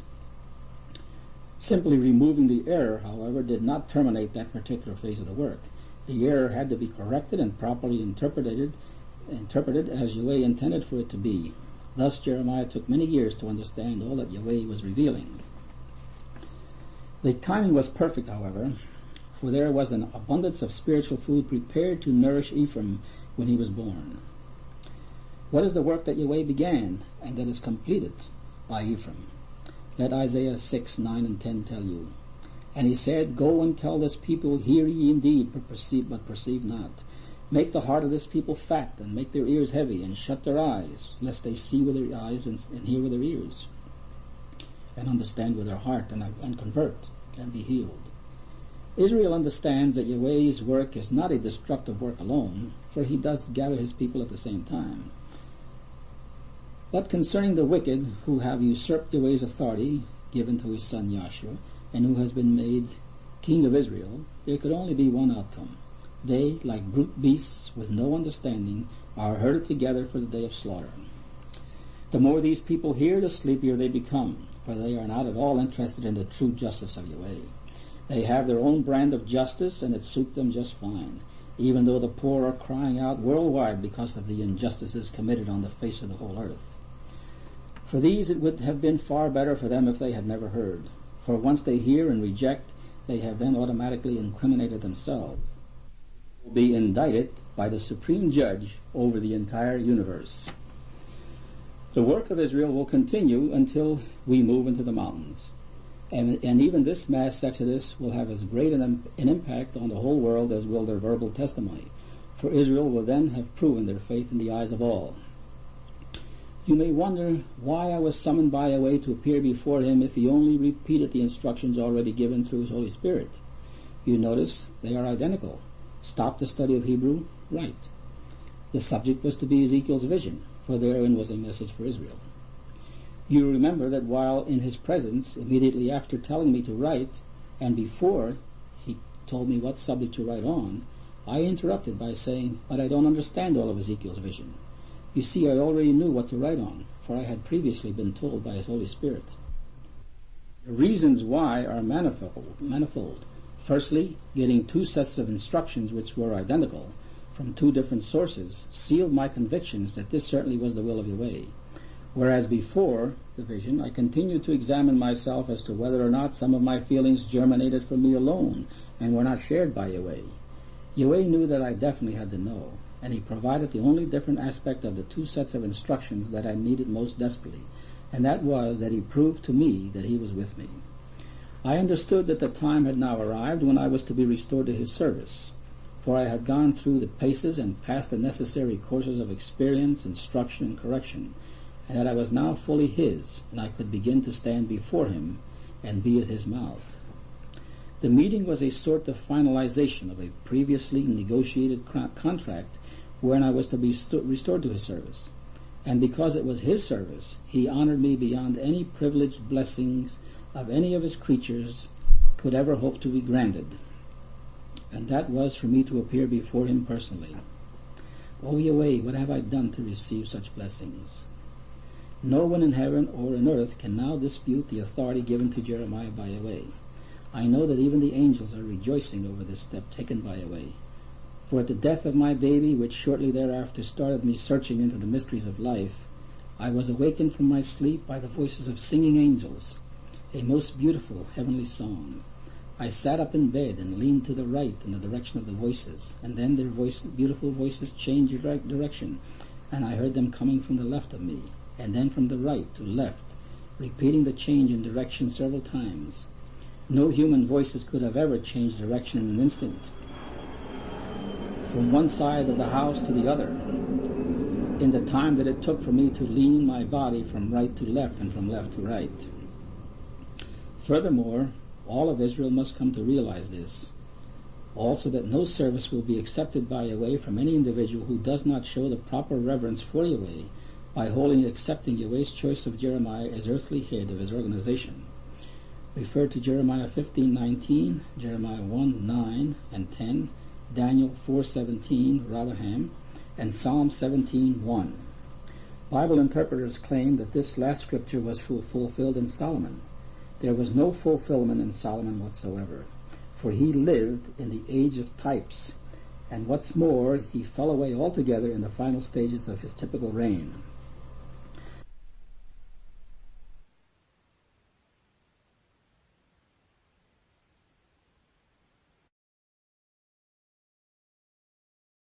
Simply removing the error, however, did not terminate that particular phase of the work. The error had to be corrected and properly interpreted as Yahweh intended for it to be. Thus Jeremiah took many years to understand all that Yahweh was revealing. The timing was perfect, however, for there was an abundance of spiritual food prepared to nourish Ephraim when he was born. What is the work that Yahweh began and that is completed by Ephraim? Let Isaiah 6, 9, and 10 tell you. And he said, Go and tell this people, hear ye indeed, but perceive not. Make the heart of this people fat, and make their ears heavy, and shut their eyes, lest they see with their eyes and hear with their ears, and understand with their heart, and convert, and be healed. Israel understands that Yahweh's work is not a destructive work alone, for he does gather his people at the same time. But concerning the wicked, who have usurped Yahweh's authority given to his son Joshua, and who has been made king of Israel, there could only be one outcome. They, like brute beasts with no understanding, are herded together for the day of slaughter. The more these people hear, the sleepier they become, for they are not at all interested in the true justice of Yahweh. They have their own brand of justice, and it suits them just fine, even though the poor are crying out worldwide because of the injustices committed on the face of the whole earth. For these it would have been far better for them if they had never heard, for once they hear and reject, they have then automatically incriminated themselves, will be indicted by the supreme judge over the entire universe. The work of Israel will continue until we move into the mountains. And even this mass exodus will have as great an impact on the whole world as will their verbal testimony, for Israel will then have proven their faith in the eyes of all. You may wonder why I was summoned by Yahweh to appear before him if he only repeated the instructions already given through his Holy Spirit. You notice they are identical. Stop the study of Hebrew? Right. The subject was to be Ezekiel's vision, for therein was a message for Israel. You remember that while in his presence, immediately after telling me to write, and before he told me what subject to write on, I interrupted by saying, but I don't understand all of Ezekiel's vision. You see, I already knew what to write on, for I had previously been told by his Holy Spirit. The reasons why are manifold. Firstly, getting two sets of instructions which were identical from two different sources sealed my convictions that this certainly was the will of Yahweh. Whereas before the vision, I continued to examine myself as to whether or not some of my feelings germinated from me alone and were not shared by Yahweh. Yahweh knew that I definitely had to know, and he provided the only different aspect of the two sets of instructions that I needed most desperately, and that was that he proved to me that he was with me. I understood that the time had now arrived when I was to be restored to his service, for I had gone through the paces and passed the necessary courses of experience, instruction, and correction, and that I was now fully his, and I could begin to stand before him and be at his mouth. The meeting was a sort of finalization of a previously negotiated contract wherein I was to be restored to his service. And because it was his service, he honored me beyond any privileged blessings of any of his creatures could ever hope to be granted. And that was for me to appear before him personally. O Yahweh, what have I done to receive such blessings? No one in heaven or in earth can now dispute the authority given to Jeremiah by Yahweh. I know that even the angels are rejoicing over this step taken by Yahweh. For at the death of my baby, which shortly thereafter started me searching into the mysteries of life, I was awakened from my sleep by the voices of singing angels, a most beautiful heavenly song. I sat up in bed and leaned to the right in the direction of the voices, and then their beautiful voices changed direction, and I heard them coming from the left of me, and then from the right to left, repeating the change in direction several times. No human voices could have ever changed direction in an instant, from one side of the house to the other, in the time that it took for me to lean my body from right to left and from left to right. Furthermore, all of Israel must come to realize this. Also, that no service will be accepted by Yahweh from any individual who does not show the proper reverence for Yahweh by wholly accepting Yahweh's choice of Jeremiah as earthly head of his organization. Refer to Jeremiah 15:19, Jeremiah 1:9 and 10, Daniel 4:17, Rotherham, and Psalm 17:1. Bible interpreters claim that this last scripture was fulfilled in Solomon. There was no fulfillment in Solomon whatsoever, for he lived in the age of types, and what's more, he fell away altogether in the final stages of his typical reign.